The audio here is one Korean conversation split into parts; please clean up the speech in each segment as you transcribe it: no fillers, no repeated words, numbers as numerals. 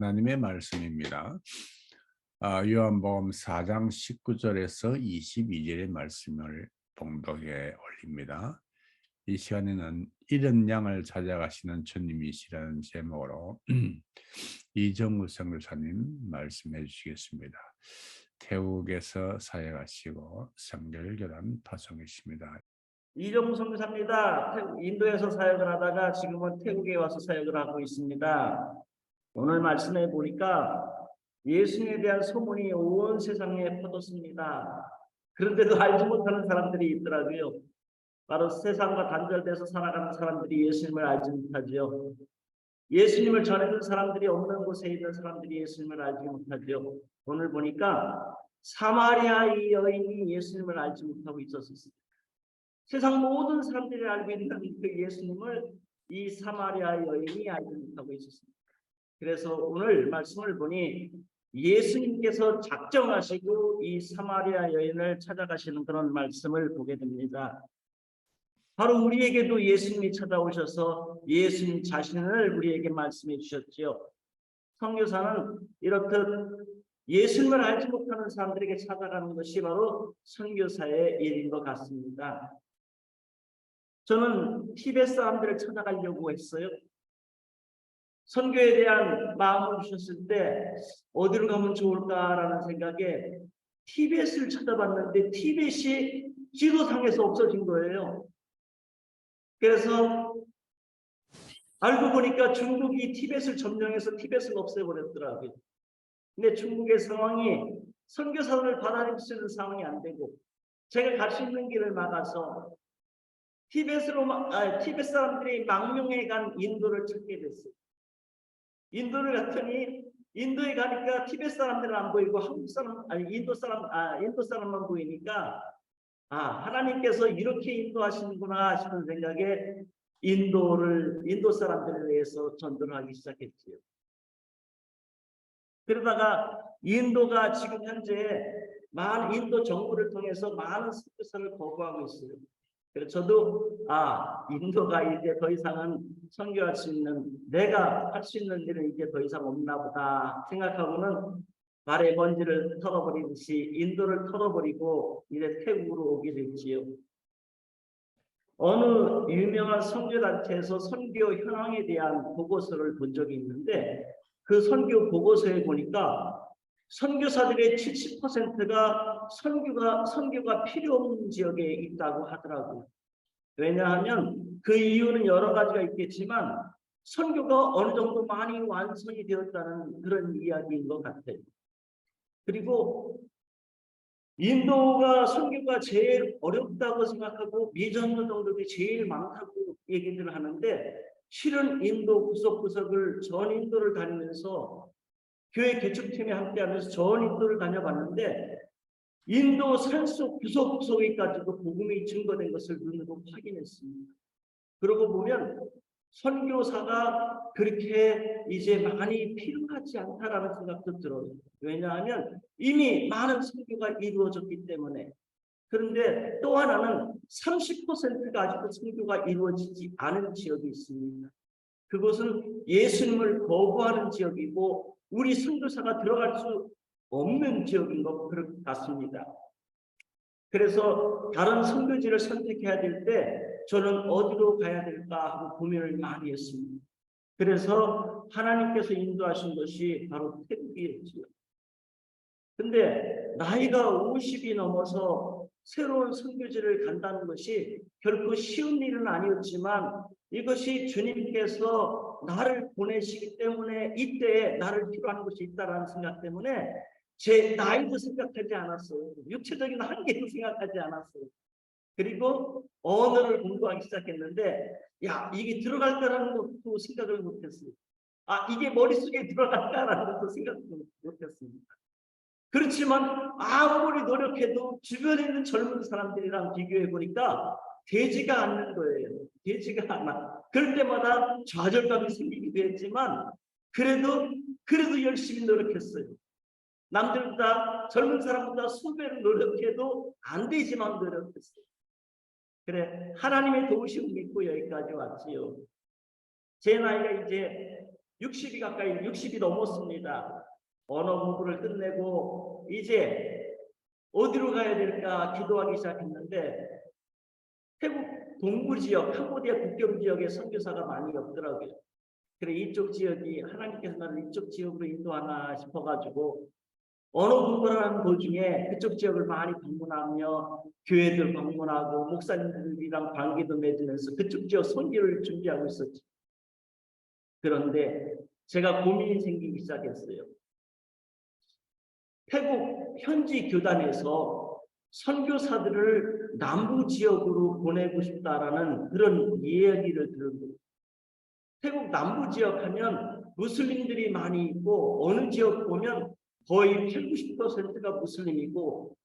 하나님의 말씀입니다. 요한복음 4장 19절에서 22절의 말씀을 봉독에 올립니다. 이 시간에는 잃은 양을 찾아가시는 주님이시라는 제목으로 이정우 선교사님 말씀해 주시겠습니다. 태국에서 사역하시고 성결교단 파송이십니다. 이정우 선교사입니다. 인도에서 사역을 하다가 지금은 태국에 와서 사역을 하고 있습니다. 오늘 말씀해 보니까 예수님에 대한 소문이 온 세상에 퍼졌습니다. 그런데도 알지 못하는 사람들이 있더라고요. 바로 세상과 단절돼서 살아가는 사람들이 예수님을 알지 못하죠. 예수님을 전해준 사람들이 없는 곳에 있는 사람들이 예수님을 알지 못하죠. 오늘 보니까 사마리아 이 여인이 예수님을 알지 못하고 있었습니다. 세상 모든 사람들이 알고 있는 그 예수님을 이 사마리아 여인이 알지 못하고 있었습니다. 그래서 오늘 말씀을 보니 예수님께서 작정하시고 이 사마리아 여인을 찾아가시는 그런 말씀을 보게 됩니다. 바로 우리에게도 예수님이 찾아오셔서 예수님 자신을 우리에게 말씀해 주셨지요. 선교사는 이렇듯 예수님을 알지 못하는 사람들에게 찾아가는 것이 바로 선교사의 일인 것 같습니다. 저는 티벳 사람들을 찾아가려고 했어요. 선교에 대한 마음을 주셨을 때 어디로 가면 좋을까라는 생각에 티벳을 찾아봤는데 티벳이 지도상에서 없어진 거예요. 그래서 알고 보니까 중국이 티벳을 점령해서 티벳을 없애버렸더라고요. 근데 중국의 상황이 선교사를 받아들일 수 있는 상황이 안 되고 제가 갈 수 있는 길을 막아서 티벳 사람들이 망명해 간 인도를 찾게 됐어요. 인도를 갔더니 인도에 가니까 티벳 사람들은 안 보이고 인도 사람만 보이니까 하나님께서 이렇게 인도하시는구나 싶은 생각에 인도 사람들에 대해서 전도를 하기 시작했지요. 그러다가 인도가 지금 현재 인도 정부를 통해서 많은 선교사를 거부하고 있어요. 그래서 저도 인도가 이제 더 이상은 선교할 수 있는, 내가 할 수 있는 일은 이제 더 이상 없나 보다 생각하고는 발에 먼지를 털어버리듯이 인도를 털어버리고 이제 태국으로 오게 됐지요. 어느 유명한 선교단체에서 선교 현황에 대한 보고서를 본 적이 있는데 그 선교 보고서에 보니까 선교사들의 70%가 선교가 필요 없는 지역에 있다고 하더라고요. 왜냐하면 그 이유는 여러 가지가 있겠지만 선교가 어느 정도 많이 완성이 되었다는 그런 이야기인 것 같아요. 그리고 인도가 선교가 제일 어렵다고 생각하고 미전도 정도가 제일 많다고 얘기를 하는데 실은 인도 구석구석을 전 인도를 다니면서 교회 개척팀에 함께하면서 전 인도를 다녀봤는데 인도 산속 구석구석에까지도 복음이 증거된 것을 눈으로 확인했습니다. 그러고 보면 선교사가 그렇게 이제 많이 필요하지 않다라는 생각도 들어요. 왜냐하면 이미 많은 선교가 이루어졌기 때문에. 그런데 또 하나는 30%가 아직도 선교가 이루어지지 않은 지역이 있습니다. 그것은 예수님을 거부하는 지역이고 우리 선교사가 들어갈 수 없는 지역인 것 같습니다. 그래서 다른 선교지를 선택해야 될 때 저는 어디로 가야 될까 하고 고민을 많이 했습니다. 그래서 하나님께서 인도하신 것이 바로 태국이었지요. 근데 나이가 50이 넘어서 새로운 선교지를 간다는 것이 결코 쉬운 일은 아니었지만 이것이 주님께서 나를 보내시기 때문에 이때에 나를 필요한 것이 있다는 생각 때문에 제 나이도 생각하지 않았어요. 육체적인 한계도 생각하지 않았어요. 그리고 언어를 공부하기 시작했는데 이게 들어갈까라는 것도 생각을 못했어요. 이게 머릿속에 들어갈까라는 것도 생각을 못했습니다. 그렇지만 아무리 노력해도 주변에 있는 젊은 사람들이랑 비교해 보니까 되지가 않는 거예요. 되지가 않아. 그럴 때마다 좌절감이 생기기도 했지만 그래도 열심히 노력했어요. 남들보다 젊은 사람보다 수배로 노력해도 안 되지만 노력했어요. 그래 하나님의 도우심을 믿고 여기까지 왔지요. 제 나이가 이제 60이 가까이 60이 넘었습니다. 언어 공부를 끝내고 이제 어디로 가야 될까 기도하기 시작했는데 태국 동부 지역, 캄보디아 국경 지역에 선교사가 많이 없더라고요. 그래 이쪽 지역이 하나님께서 나를 이쪽 지역으로 인도하나 싶어가지고 언어 공부를 하는 도중에 그쪽 지역을 많이 방문하며 교회들 방문하고 목사님들이랑 관계도 맺으면서 그쪽 지역 선교를 준비하고 있었죠. 그런데 제가 고민이 생기기 시작했어요. 태국 현지 교단에서 선교사들을 남부 지역으로 보내고 싶다라는 그런 이야기를 들은 거예요. 태국 남부 지역 하면 무슬림들이 많이 있고 어느 지역 보면 거의 80, 90%가 무슬림이고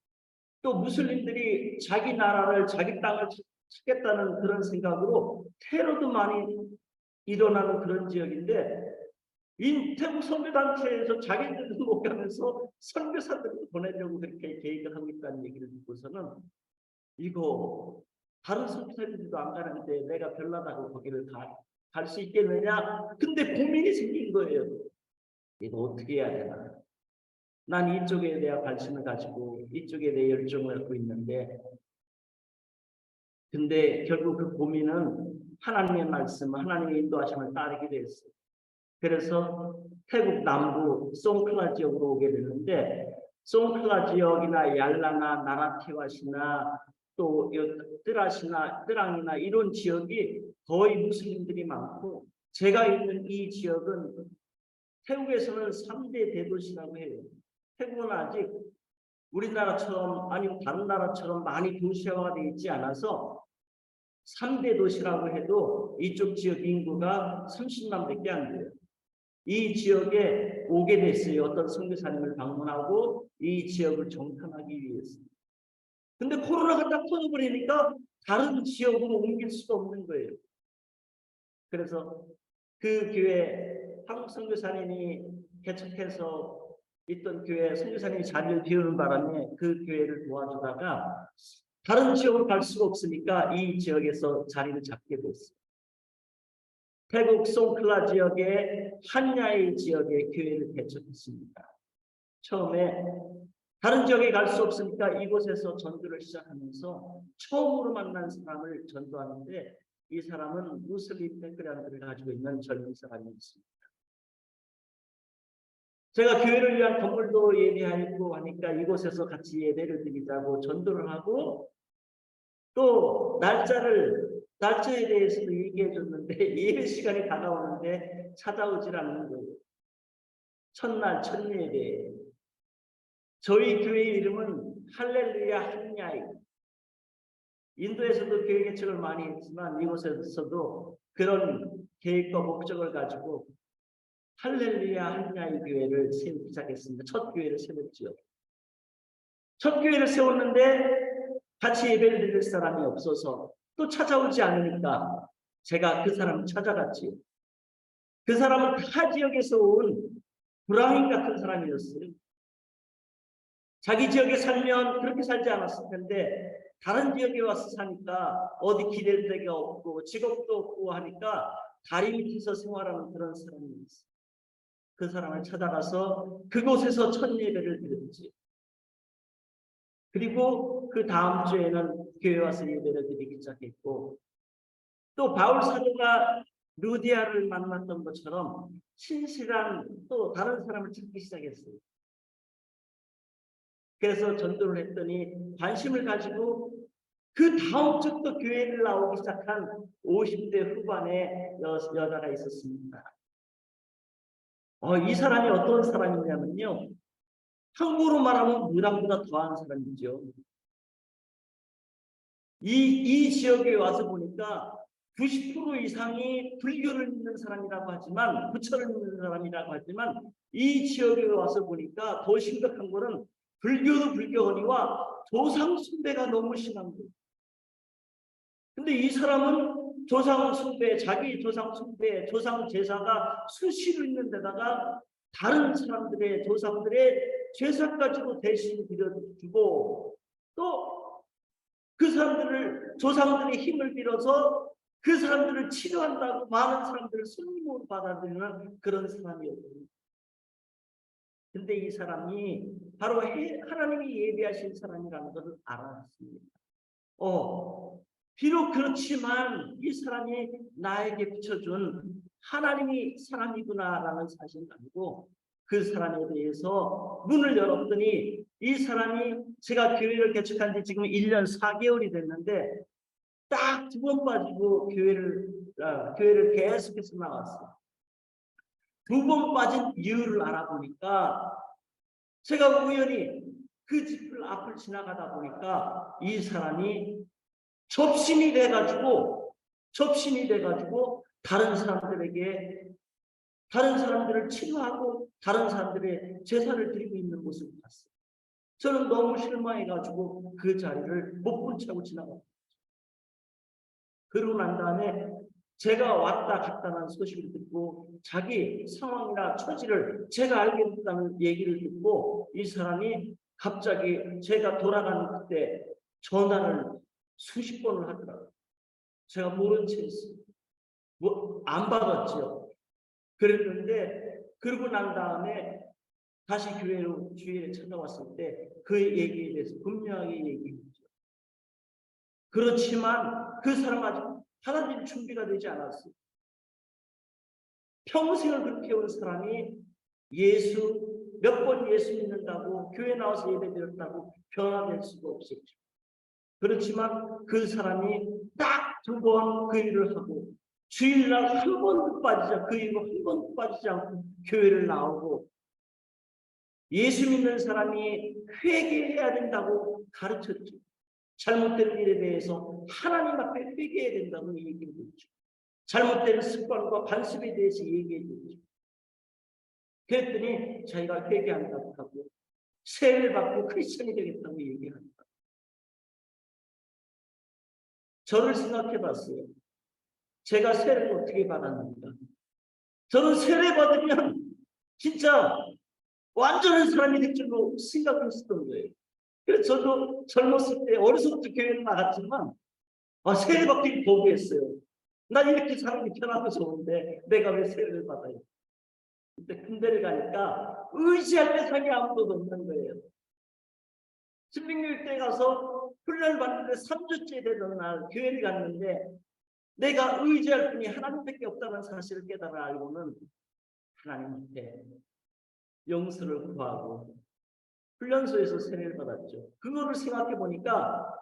또 무슬림들이 자기 나라를 자기 땅을 찾겠다는 그런 생각으로 테러도 많이 일어나는 그런 지역인데 이 태국 선교단체에서 자기들도 못 가면서 선교사들을 보내려고 그렇게 계획을 하고 있다는 얘기를 듣고서는 이거 다른 선교사들도 안 가는데 내가 별나다고 거기를 갈 수 있겠느냐. 근데 고민이 생긴 거예요. 이거 어떻게 해야 되나. 난 이쪽에 대한 관심을 가지고 이쪽에 대해 열정을 갖고 있는데 근데 결국 그 고민은 하나님의 말씀, 하나님의 인도하심을 따르게 됐어요. 그래서 태국 남부 송클라 지역으로 오게 됐는데 송클라 지역이나 얄라나 나라티와시나 또 뜨라시나 뜨랑이나 이런 지역이 거의 무슬림들이 많고 제가 있는 이 지역은 태국에서는 3대 대도시라고 해요. 태국은 아직 우리나라처럼 아니면 다른 나라처럼 많이 도시화가 되어 있지 않아서 3대 도시라고 해도 이쪽 지역 인구가 30만 밖에 안 돼요. 이 지역에 오게 됐어요. 어떤 선교사님을 방문하고 이 지역을 정탐하기 위해서. 근데 코로나가 딱 터져버리니까 다른 지역으로 옮길 수도 없는 거예요. 그래서 그 교회 한국 선교사님이 개척해서 있던 교회 선교사님이 자리를 비우는 바람에 그 교회를 도와주다가 다른 지역으로 갈 수가 없으니까 이 지역에서 자리를 잡게 됐어요. 태국 송클라 지역의 한야이 지역의 교회를 개척했습니다. 처음에 다른 지역에 갈 수 없으니까 이곳에서 전도를 시작하면서 처음으로 만난 사람을 전도하는데 이 사람은 무슬림 백그라운드를 가지고 있는 젊은 사람이었습니다. 제가 교회를 위한 건물도 예비하고 하니까 이곳에서 같이 예배를 드리자고 전도를 하고 또 날짜에 대해서도 얘기해 줬는데 예배 시간이 다가오는데 찾아오질 않는 거예요. 첫날 첫 예배. 저희 교회 이름은 할렐루야 한야이. 인도에서도 교회 개척을 많이 했지만 이곳에서도 그런 계획과 목적을 가지고 할렐루야 한야이 교회를 세우기 시작했습니다. 첫 교회를 세웠죠. 첫 교회를 세웠는데 같이 예배를 드릴 사람이 없어서 또 찾아오지 않으니까 제가 그 사람을 찾아갔지요. 그 사람은 타 지역에서 온 브라인 같은 사람이었어요. 자기 지역에 살면 그렇게 살지 않았을 텐데 다른 지역에 와서 사니까 어디 기댈 데가 없고 직업도 없고 하니까 다리 밑에서 생활하는 그런 사람이었어요. 그 사람을 찾아가서 그곳에서 첫 예배를 드렸지. 그리고 그 다음 주에는 교회 와서 예배를 드리기 시작했고 또 바울 사도가 루디아를 만났던 것처럼 신실한 또 다른 사람을 찾기 시작했어요. 그래서 전도를 했더니 관심을 가지고 그 다음 주부터 교회를 나오기 시작한 50대 후반의 여자가 있었습니다. 이 사람이 어떤 사람이냐면요. 한국으로 말하면 무당보다 더한 사람이죠. 이 지역에 와서 보니까 90% 이상이 불교를 믿는 사람이라고 하지만 부처를 믿는 사람이라고 하지만 이 지역에 와서 보니까 더 심각한 거는 불교도 불교거니와 조상 숭배가 너무 심한 거예요. 근데 이 사람은 조상 숭배, 자기 조상 숭배, 조상 제사가 수시로 있는 데다가 다른 사람들의 조상들의 제사까지도 대신 드려주고 또 그 사람들을 조상들의 힘을 빌어서 그 사람들을 치료한다고 많은 사람들을 손님으로 받아들이는 그런 사람이었거든요. 근데 이 사람이 바로 하나님이 예비하신 사람이라는 것을 알았습니다. 비록 그렇지만 이 사람이 나에게 비춰준 하나님이 사람이구나라는 사실을 알고 그 사람에 대해서 문을 열었더니 이 사람이 제가 교회를 개척한 지 지금 1년 4개월이 됐는데 딱 2번 빠지고 교회를 계속해서 나왔어요. 2번 빠진 이유를 알아보니까 제가 우연히 그 집을 앞을 지나가다 보니까 이 사람이 접신이 돼가지고 다른 사람들을 치료하고 다른 사람들의 제사를 드리고 있는 모습을 봤어요. 저는 너무 실망해가지고 그 자리를 못 본 채 하고 지나갔어요. 그러고 난 다음에 제가 왔다 갔다는 소식을 듣고 자기 상황이나 처지를 제가 알게 됐다는 얘기를 듣고 이 사람이 갑자기 제가 돌아가는 그때 전화를 수십 번을 하더라고요. 제가 모른 채 했어요. 안 받았죠. 그랬는데 그러고 난 다음에 다시 주일에 찾아왔을 때 그 얘기에 대해서 분명하게 얘기했죠. 그렇지만 그 사람 아직 받아들일 준비가 되지 않았어요. 평생을 그렇게 온 사람이 몇 번 예수 믿는다고 교회 나와서 예배 드렸다고 변화될 수가 없었죠. 그렇지만 그 사람이 딱 2번 그 일을 하고 주일날 한 번도 빠지지 않고 교회를 나오고 예수 믿는 사람이 회개해야 된다고 가르쳤죠. 잘못된 일에 대해서 하나님 앞에 회개해야 된다고 얘기해 줬죠. 잘못된 습관과 관습에 대해서 얘기해 줬죠. 그랬더니 자기가 회개한다고 하고 세례를 받고 크리스천이 되겠다고 얘기합니다. 저를 생각해 봤어요. 제가 세례를 어떻게 받았는가. 저는 세례 받으면 진짜 완전한 사람이 될 줄로 생각했었던 거예요. 그래서 저도 젊었을 때 어려서부터 교회를 나갔지만 세례 받기를 거부했어요. 나 이렇게 사람이 편하고 좋은데 내가 왜 세례를 받아요? 근데 군대를 가니까 의지할 대상이 아무도 없는 거예요. 신빙교육 때 가서 훈련을 받는데 3주째 되던 날 교회를 갔는데 내가 의지할 분이 하나님밖에 없다는 사실을 깨달아 알고는 하나님한테 용서를 구하고 훈련소에서 세례를 받았죠. 그거를 생각해 보니까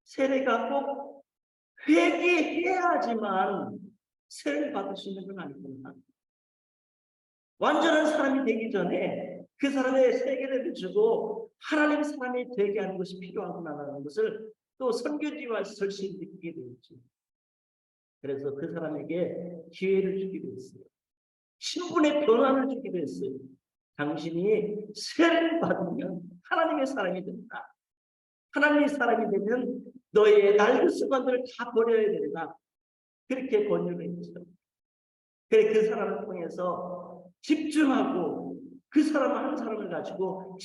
세례가 꼭 회개해야지만 세례를 받을 수 있는 건 아니구나. 완전한 사람이 되기 전에 그 사람의 세계를 주고 하나님의 사람이 되게 하는 것이 필요하구나라는 것을 또 선교지와 설신 느끼게 되었죠. 그래서 그 사람에게 기회를 주기로 했어요. 신분의 변화를 주기로 했어요. 당신이 세례를 받으면 하나님의 사람이 된다. 하나님의 사람이 되면 너의 낡은 습관들을 다 버려야 된다. 그렇게 권유를 했죠. 그래 그 사람을 통해서 집중하고 그 사람 한 사람을 가지고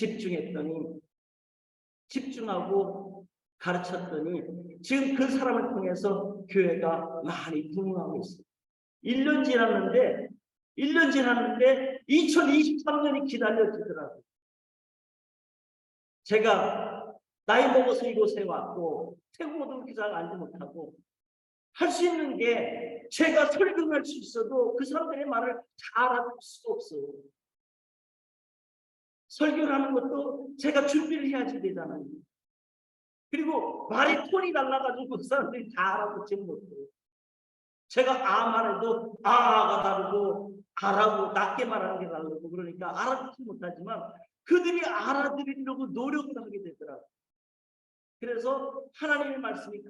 집중하고 가르쳤더니 지금 그 사람을 통해서 교회가 많이 부흥하고 있어요. 1년 지났는데 2023년이 기다려지더라고요. 제가 나이 먹어서 이곳에 왔고 태국어도 그렇게 잘 알지 못하고 할 수 있는 게 제가 설교할 수 있어도 그 사람들의 말을 다 알아들 수가 없어요. 설교를 하는 것도 제가 준비를 해야지 되잖아요. 그리고 말의 톤이 달라가지고 그 사람들이 다 알아듣지 못해요. 제가 말해도 아가 다르고 아라고 낮게 말하는 게 다르고 그러니까 알아듣지 못하지만 그들이 알아들으려고 노력을 하게 되더라고요. 그래서 하나님의 말씀이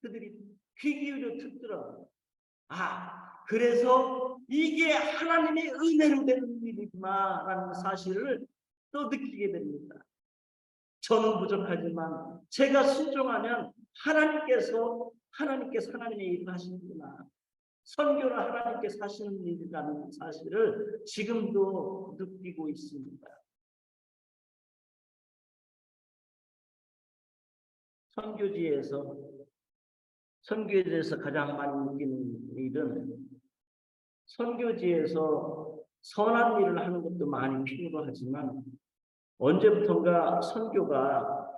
그들이 귀 기울여 듣더라고요. 그래서 이게 하나님의 은혜로 되는 일이구나라는 사실을 또 느끼게 됩니다. 저는 부족하지만 제가 순종하면 하나님께서 하나님의 일을 하시는구나. 선교를 하나님께서 하시는 일이라는 사실을 지금도 느끼고 있습니다. 선교지에서 선교에 대해서 가장 많이 느끼는 일은 선교지에서 선한 일을 하는 것도 많이 필요로 하지만 언제부턴가 선교가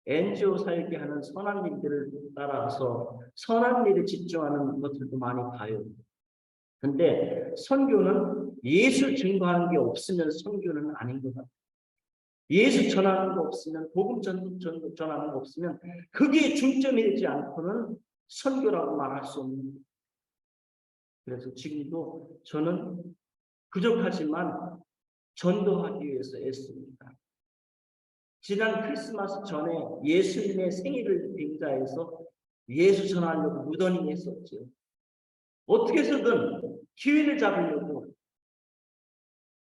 NGO 사역이 하는 선한 일들을 따라서 선한 일에 집중하는 것들도 많이 봐요. 근데 선교는 예수 증거하는 게 없으면 선교는 아닌 것 같아요. 예수 전하는 거 없으면, 복음 전하는 거 없으면 그게 중점이 되지 않고는 선교라고 말할 수 없는 거예요. 그래서 지금도 저는 부족하지만 전도하기 위해서 애씁니다. 지난 크리스마스 전에 예수님의 생일을 빙자해서 예수 전하려고 무던히 했었죠. 어떻게 해서든 기회를 잡으려고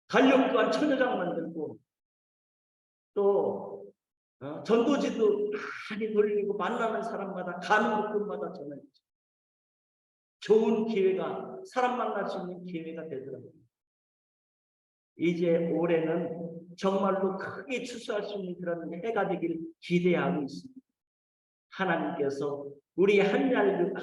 달력 또한 천여장 만들고 또 전도지도 많이 돌리고 만나는 사람마다 가는 곳마다 전했죠. 좋은 기회가 사람 만날 수 있는 기회가 되더라고요. 이제 올해는 정말로 크게 추수할 수 있는 그런 해가 되길 기대하고 있습니다. 하나님께서 우리 할렐루야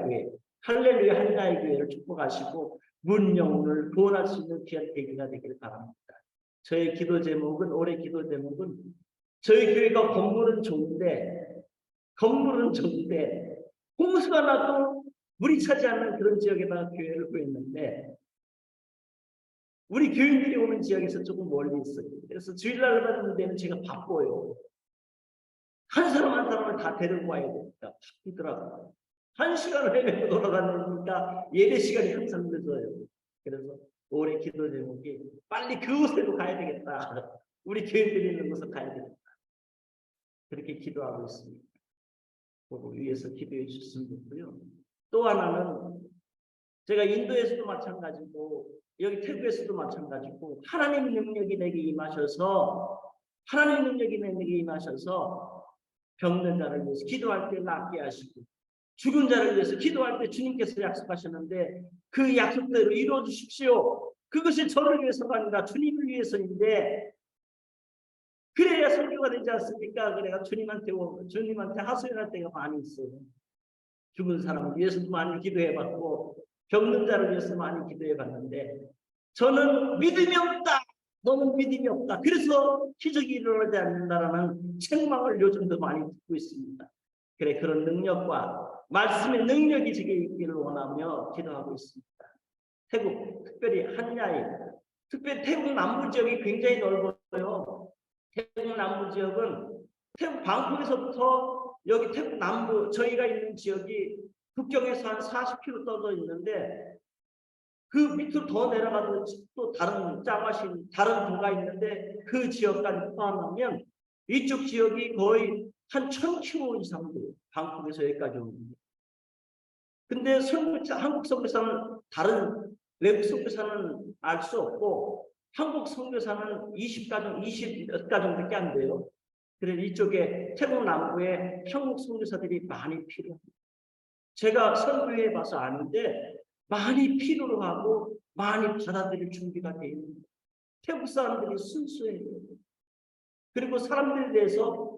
교회, 할렐루야 한야의 교회를 축복하시고 문 영혼을 구원할 수 있는 귀한 계기가 되기를 바랍니다. 저의 기도 제목은, 올해 기도 제목은, 저희 교회가 건물은 좋은데 홍수가 나도 물이 차지 않는 그런 지역에다가 교회를 구했는데 우리 교인들이 오는 지역에서 조금 멀리 있어요. 그래서 주일날 받는 데는 제가 바빠요. 한 사람 한 사람을 다 데리고 와야 되니까 바쁘더라고요. 1시간을 헤매고 돌아다니니까 예배 시간이 항상 늦어요. 그래서 올해 기도 제목이 빨리 그곳으로 가야 되겠다. 우리 교인들이 있는 곳으로 가야 되겠다. 그렇게 기도하고 있습니다. 그거 위해서 기도해 주셨으면 좋고요. 또 하나는 제가 인도에서도 마찬가지고 여기 태국에서도 마찬가지고 하나님 능력이 내게 임하셔서 병든 자를 위해서 기도할 때 낫게 하시고 죽은 자를 위해서 기도할 때 주님께서 약속하셨는데 그 약속대로 이루어 주십시오. 그것이 저를 위해서가 아니라 주님을 위해서인데 그래야 선교가 되지 않습니까? 그래가 주님한테 하소연할 때가 많이 있어요. 죽은 사람을 위해서도 많이 기도해봤고 병든 자를 위해서 많이 기도해봤는데 저는 믿음이 없다. 너는 믿음이 없다. 그래서 기적이 일어나지 않는다라는 책망을 요즘도 많이 듣고 있습니다. 그래, 그런 능력과 말씀의 능력이 제게 있기를 원하며 기도하고 있습니다. 태국, 특별히 특별히 태국 남부 지역이 굉장히 넓어요. 태국 남부 지역은 태국 방콕에서부터 여기 태국 남부 저희가 있는 지역이 국경에서 한 40km 떨어져 있는데 그 밑으로 더 내려가도 또 다른 도가 있는데 그 지역까지 포함하면 이쪽 지역이 거의 한 1000km 이상 돼요. 방콕에서 여기까지 오는 게. 근데 한국 선교사는 다른 외국 선교사는 알 수 없고 한국 선교사는 20몇 가정밖에 안 돼요. 그래서 이쪽에 태국 남부에 한국 선교사들이 많이 필요합니다. 제가 선교해 봐서 아는데 많이 필요로 하고 많이 받아들일 준비가 되어 있는 거예요. 태국 사람들이 순수해요. 그리고 사람들에 대해서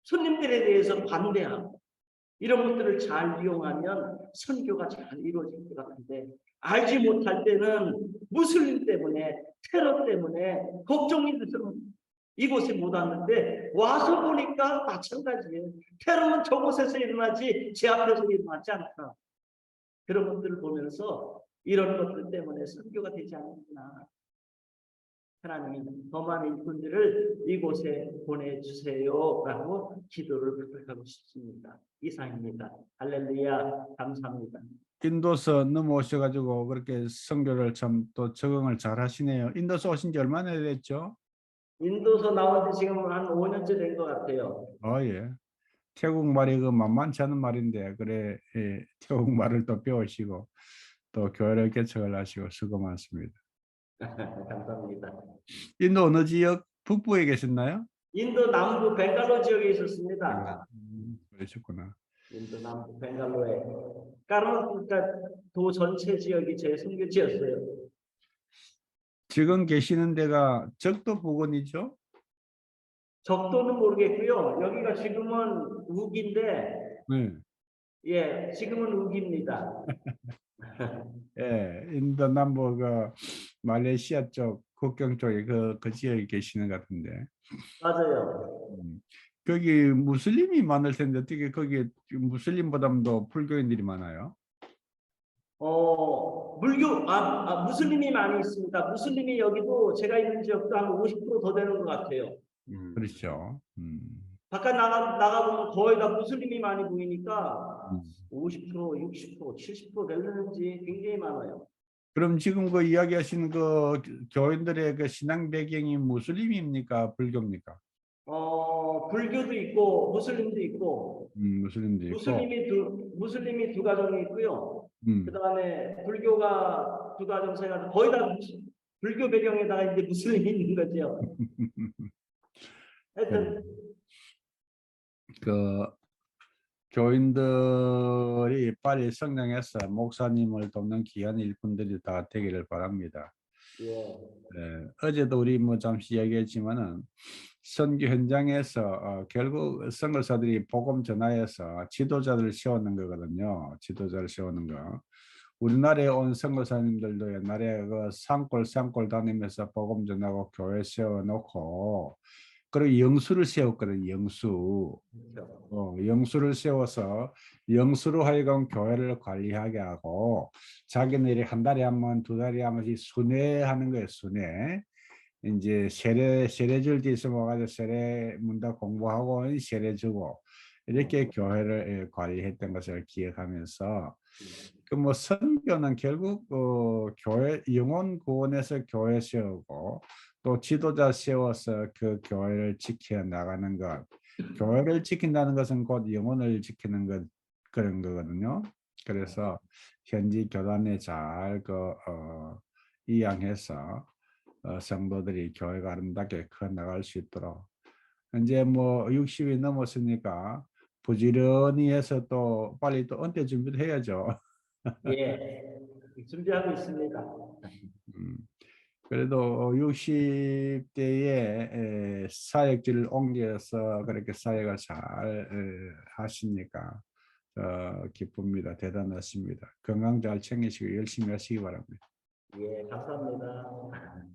손님들에 대해서 반대하고 이런 것들을 잘 이용하면 선교가 잘 이루어질 것 같은데 알지 못할 때는 무슬림 때문에 테러 때문에 걱정이 돼서 이곳에 못 왔는데 와서 보니까 마찬가지예요. 테러는 저곳에서 일어나지 제 앞에서 일어나지 않다. 그런 것들을 보면서 이런 것들 때문에 선교가 되지 않는구나. 하나님 더 많은 분들을 이곳에 보내주세요 라고 기도를 부탁하고 싶습니다. 이상입니다. 할렐루야. 감사합니다. 인도서 넘어오셔가지고 그렇게 선교를 참 또 적응을 잘 하시네요. 인도서 오신 지 얼마나 됐죠? 인도서 나온 지 지금 한 5년째 된 것 같아요. 예. 태국말이 그 만만치 않은 말인데 그래 태국말을 또 배우시고 또 교회를 개척을 하시고 수고 많습니다. 감사합니다. 인도 어느 지역 북부에 계셨나요? 인도 남부 벵갈로 지역에 있었습니다. 그러셨구나. 인도 남부 벵갈로에 까르나타 도 전체 지역이 제 선교지였어요. 지금 계시는 데가 적도 부근이죠? 적도는 모르겠고요. 여기가 지금은 우기인데 네. 예, 지금은 우기입니다. 예, 인도 남부 그 말레이시아 쪽 국경 쪽에 그 지역에 계시는 것 같은데. 맞아요. 음. 거기 무슬림이 많을 텐데 어떻게 거기 무슬림보다도 불교인들이 많아요? 무슬림이 많이 있습니다. 무슬림이 여기도 제가 있는 지역도 한 50%더 되는 것 같아요. 그렇죠. 바깥 나가보면 거의 다 무슬림이 많이 보이니까 음. 50%, 60%, 70% 되는지 굉장히 많아요. 그럼 지금 그 이야기하시는 그 교인들의 그 신앙 배경이 무슬림입니까? 불교입니까? 불교도 있고 무슬림도 있고 무슬림도 있고. 무슬림이 두 가정이 있고요. 그 음. 다음에 불교가 두 가정 세가 거의 다 불교 배경에다가 이제 무슬림이 있는 거죠. 예, 하여튼 그 교인들이 빨리 성장해서 목사님을 돕는 귀한 일꾼들이 다 되기를 바랍니다. 예, 어제도 우리 뭐 잠시 얘기했지만은 선교 현장에서 결국 선교사들이 복음 전하여서 지도자를 세우는 거거든요. 지도자를 세우는 거. 우리나라에 온 선교사님들도 옛날에 그 산골 다니면서 복음 전하고 교회 세워놓고 그리고 영수를 세웠거든요. 영수. 그렇죠. 영수를 세워서 영수로 하여금 교회를 관리하게 하고 자기네들이 한 달에 한 번, 두 달에 한 번씩 순회하는 거예요. 순회. 이제 세례줄 때 있으면 와가지고 세례 문답 공부하고 세례 주고 이렇게 교회를 관리했던 것을 기억하면서 그 뭐 선교는 결국 교회 영혼 구원에서 교회 세우고 또 지도자 세워서 그 교회를 지켜 나가는 것. 교회를 지킨다는 것은 곧 영혼을 지키는 것 그런 거거든요. 그래서 현지 교단에 잘 이양해서 성도들이 교회가 아름답게 커 나갈 수 있도록 이제 뭐 60이 넘었으니까 부지런히 해서 또 빨리 또 은퇴 준비를 해야죠. 예, 준비하고 있습니다. 음, 그래도 60대에 사역지를 옮겨서 그렇게 사역을 잘 하시니까 기쁩니다. 대단하십니다. 건강 잘 챙기시고 열심히 하시기 바랍니다. 예, 감사합니다.